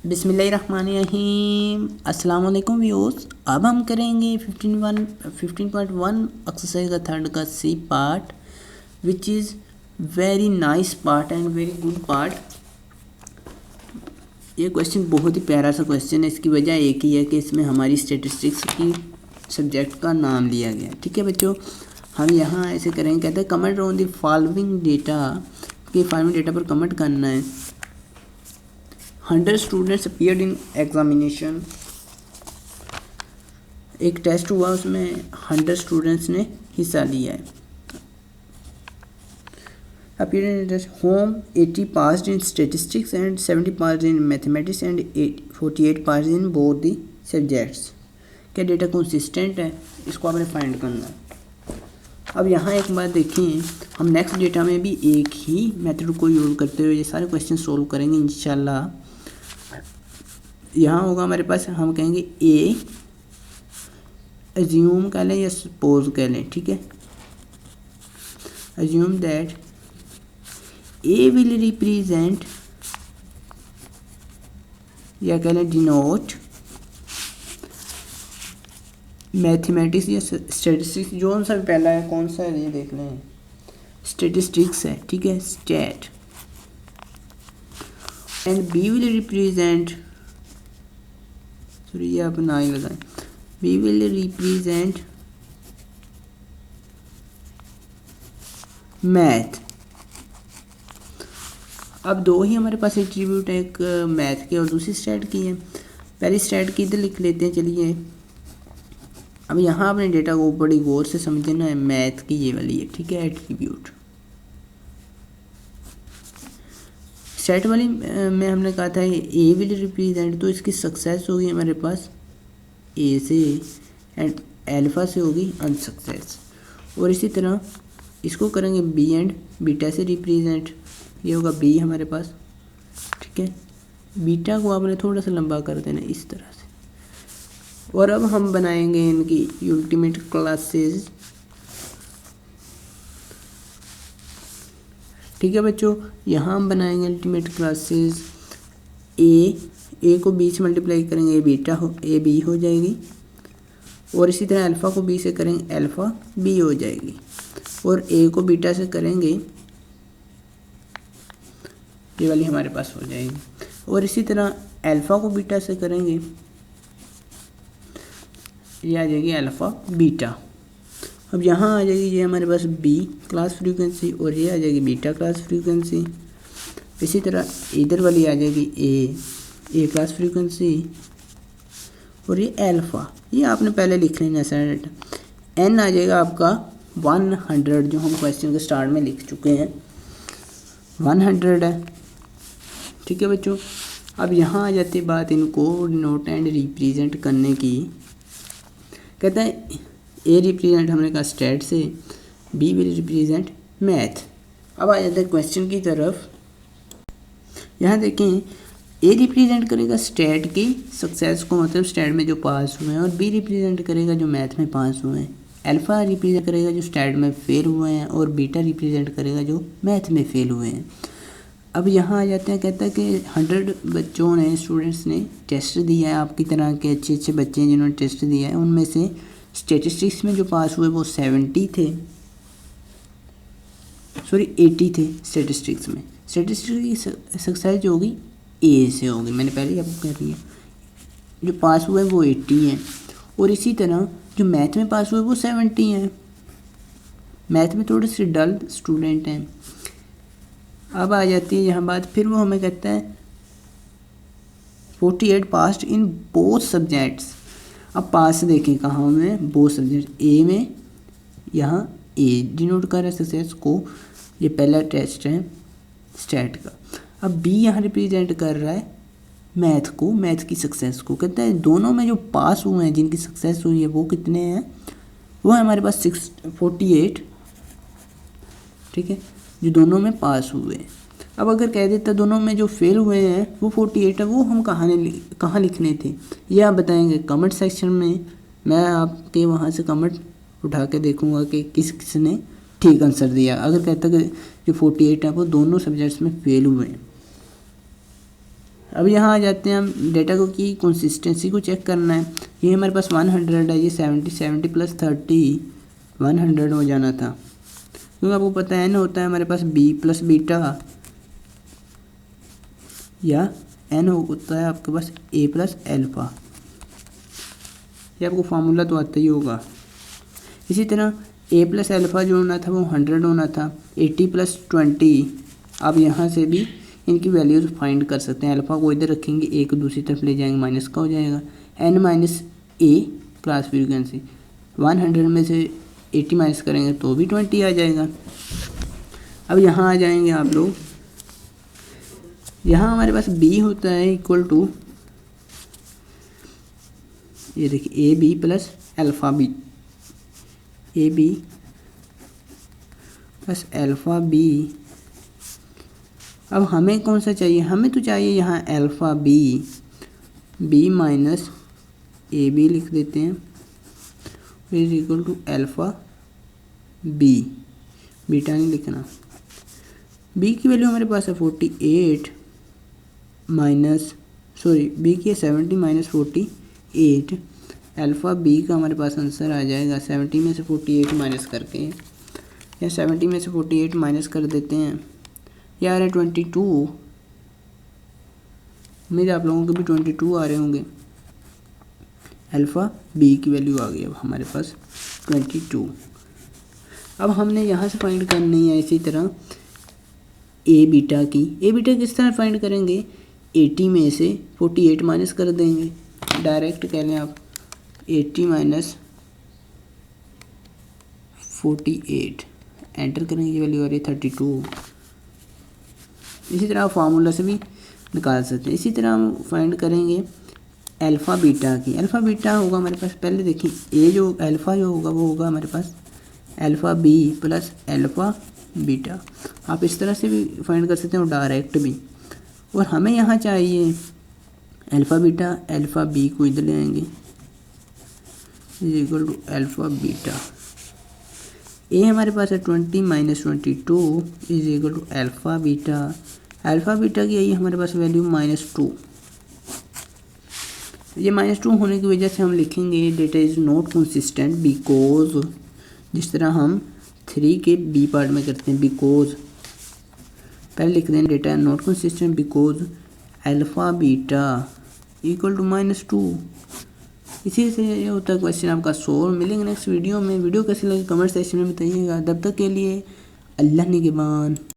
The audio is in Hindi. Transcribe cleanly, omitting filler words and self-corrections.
बिस्मिल्लाहिर्रहमानिर्रहीम। अस्सलाम वालेकुम व्यूअर्स। अब हम करेंगे 15.1 एक्सरसाइज का थर्ड का C part, which is very nice part and very good part. ये क्वेश्चन बहुत ही प्यारा सा क्वेश्चन है। इसकी वजह एक ही है कि इसमें हमारी स्टैटिस्टिक्स की सब्जेक्ट का नाम लिया गया। ठीक है बच्चों, हम यहाँ ऐसे करेंगे, कहते हैं comment on the following data, कि फॉलोइंग डेटा पर कमेंट करना है। 100 स्टूडेंट्स अपीयर्ड इन एग्जामिनेशन। एक टेस्ट हुआ, उसमें 100 स्टूडेंट्स ने हिस्सा लिया है। Appeared in test whom 80 passed in statistics and 70 passed in mathematics and 48 passed in both the subjects. क्या डेटा कंसिस्टेंट है, इसको आपने फाइंड करना है। अब यहाँ एक बात देखिए, हम नेक्स्ट डेटा में भी एक ही मेथड को यूज़ करते हुए ये सारे क्वेश्चन सोल्व करेंगे इंशाल्लाह। यहाँ होगा हमारे पास, हम कहेंगे ए, अज्यूम कह लें या सपोज कह लें। ठीक है, assume that A will represent, या कह लें डिनोट मैथमेटिक्स या स्टैटिस्टिक्स। जो सा पहला है कौन सा है ये देख लें, स्टैटिस्टिक्स है। ठीक है, stat. And B will represent, sorry ये आप ना ही लगाएं, बी विल रिप्रेजेंट मैथ। अब दो ही हमारे पास एट्रीब्यूट है, एक मैथ के और दूसरी स्टैट की है। पहली स्टैट की इधर लिख लेते हैं। चलिए अब यहाँ अपने डेटा को बड़ी गौर से समझना है। मैथ की ये वाली है, ठीक है, एट्रीब्यूट। स्टैट वाली में हमने कहा था ए विल रिप्रेजेंट, तो इसकी सक्सेस होगी हमारे पास ए से, एंड एल्फा से होगी अनसक्सेस। और इसी तरह इसको करेंगे बी एंड बीटा से रिप्रेजेंट, ये होगा बी हमारे पास। ठीक है, बीटा को आपने थोड़ा सा लंबा कर देना इस तरह से। और अब हम बनाएंगे इनकी अल्टीमेट क्लासेस। ठीक है बच्चों, यहाँ हम बनाएंगे अल्टीमेट क्लासेस। ए को बी से मल्टीप्लाई करेंगे, ए बीटा हो, ए बी हो जाएगी। और इसी तरह अल्फ़ा को बी से करेंगे, अल्फ़ा बी हो जाएगी। और ए को बीटा से करेंगे, ये वाली हमारे पास हो जाएगी। और इसी तरह अल्फ़ा को बीटा से करेंगे, ये आ जाएगी अल्फ़ा बीटा। अब यहाँ आ जाएगी ये हमारे पास बी क्लास फ्रीक्वेंसी, और ये आ जाएगी बीटा क्लास फ्रीक्वेंसी। इसी तरह इधर वाली आ जाएगी ए क्लास फ्रीक्वेंसी, और ये अल्फ़ा, ये आपने पहले लिख लेना सेट। एन आ जाएगा आपका 100, जो हम क्वेश्चन के स्टार्ट में लिख चुके हैं, 100 है। ठीक है बच्चों, अब यहाँ आ जाती बात इनको नोट एंड रिप्रेजेंट करने की। कहता है ए रिप्रेजेंट हमने कहा स्टैट से, बी विल रिप्रेजेंट मैथ। अब आ जाता है क्वेश्चन की तरफ। यहाँ देखें, ए रिप्रेजेंट करेगा स्टैट की सक्सेस को, मतलब स्टैट में जो पास हुए हैं, और बी रिप्रेजेंट करेगा जो मैथ में पास हुए हैं। अल्फ़ा रिप्रेजेंट करेगा जो स्टैट में फेल हुए हैं, और बीटा रिप्रेजेंट करेगा जो मैथ में फेल हुए हैं। अब यहाँ आ जाते हैं, कहता है कि 100 बच्चों ने, स्टूडेंट्स ने टेस्ट दिया है, आपकी तरह के अच्छे अच्छे बच्चे हैं जिन्होंने टेस्ट दिया है। उनमें से स्टैटिस्टिक्स में जो पास हुए वो 70 थे, सॉरी 80 थे स्टैटिस्टिक्स में। स्टैटिस्टिक्स की सक्सेस जो होगी ए से होगी, मैंने पहले ही आपको कह दिया। जो पास हुए वो 80 हैं, और इसी तरह जो मैथ में पास हुए वो 70 हैं। मैथ में थोड़े से डल स्टूडेंट हैं। अब आ जाती है यहाँ बात, फिर वो हमें कहता है 48 पास्ड इन बोथ सब्जेक्ट्स। अब पास देखें कहाँ में, बोथ सब्जेक्ट। ए में यहाँ ए डिनोट कर रहा है सक्सेस को, ये पहला टेस्ट है स्टैट का। अब बी यहाँ रिप्रेजेंट कर रहा है मैथ को, मैथ की सक्सेस को। कहता है दोनों में जो पास हुए हैं, जिनकी सक्सेस हुई है, वो कितने हैं, वो है हमारे पास 48। ठीक है, जो दोनों में पास हुए हैं। अब अगर कह देता दोनों में जो फेल हुए हैं वो 48 है, वो हम कहाँ लिखने थे, ये आप बताएंगे कमेंट सेक्शन में। मैं आपके वहाँ से कमेंट उठा के देखूँगा कि किस ने ठीक आंसर दिया। अगर कहता कि जो 48 है वो दोनों सब्जेक्ट्स में फेल हुए हैं, अब यहाँ आ जाते हैं हम डेटा को की कंसिस्टेंसी को चेक करना है। ये हमारे पास 100 है, ये 70 प्लस 30 100 हो जाना था, क्योंकि आपको पता है ना होता है हमारे पास बी प्लस बीटा, या एन होता है आपके पास ए प्लस एल्फ़ा। ये आपको फार्मूला तो आता ही होगा। इसी तरह ए प्लस एल्फ़ा जो होना था वो 100 होना था। 80 प्लस 20, आप यहाँ से भी इनकी वैल्यूज़ फाइंड कर सकते हैं। अल्फ़ा को इधर रखेंगे, ए को दूसरी तरफ ले जाएंगे, माइनस का हो जाएगा। एन माइनस ए क्लास फ्रीक्वेंसी, 100 में से 80 माइनस करेंगे तो भी 20 आ जाएगा। अब यहाँ आ जाएंगे आप लोग, यहाँ हमारे पास बी होता है इक्वल टू, ये देखिए A B plus alpha B, A B plus alpha B. अब हमें कौन सा चाहिए, हमें तो चाहिए यहाँ alpha B, B minus A B लिख देते हैं, is equal to alpha B, beta नहीं लिखना। बी की वैल्यू हमारे पास है 48 माइनस, सॉरी बी की है 70 माइनस 48, अल्फ़ा बी का हमारे पास आंसर आ जाएगा 70 में से 48 माइनस करके, या 70 में से 48 माइनस कर देते हैं, यार है 22। मेरे आप लोगों के भी 22 आ रहे होंगे। अल्फ़ा बी की वैल्यू आ गई अब हमारे पास 22। अब हमने यहाँ से फाइंड करनी है इसी तरह ए बीटा की। ए बीटा किस तरह फाइंड करेंगे, 80 में से 48 माइनस कर देंगे, डायरेक्ट कह लें आप 80 माइनस 48, एंटर करेंगे, ये वैल्यू आ रही है 32। इसी तरह आप फार्मूला से भी निकाल सकते हैं। इसी तरह हम फाइंड करेंगे अल्फ़ा बीटा की। अल्फ़ा बीटा होगा हमारे पास, पहले देखिए ए जो अल्फ़ा जो होगा वो होगा हमारे पास alpha B plus alpha beta. आप इस तरह से भी फाइंड कर सकते हैं और डायरेक्ट भी। और हमें यहाँ चाहिए अल्फ़ा बीटा, अल्फ़ा बी को इधर ले आएंगे, is equal to alpha beta. ए हमारे पास है 20 minus 22 is equal to alpha beta. Alpha beta की आई हमारे पास वैल्यू -2। ये -2 होने की वजह से हम लिखेंगे data is not consistent because, जिस तरह हम 3 के बी पार्ट में करते हैं, बिकॉज पहले लिख दें data not consistent because alpha beta equal to -2। इसी से ये होता है क्वेश्चन आपका सोल्व। मिलेंगे नेक्स्ट वीडियो में। वीडियो कैसी लगी कमेंट सेक्शन में बताइएगा। तब तक के लिए अल्लाह निगहबान।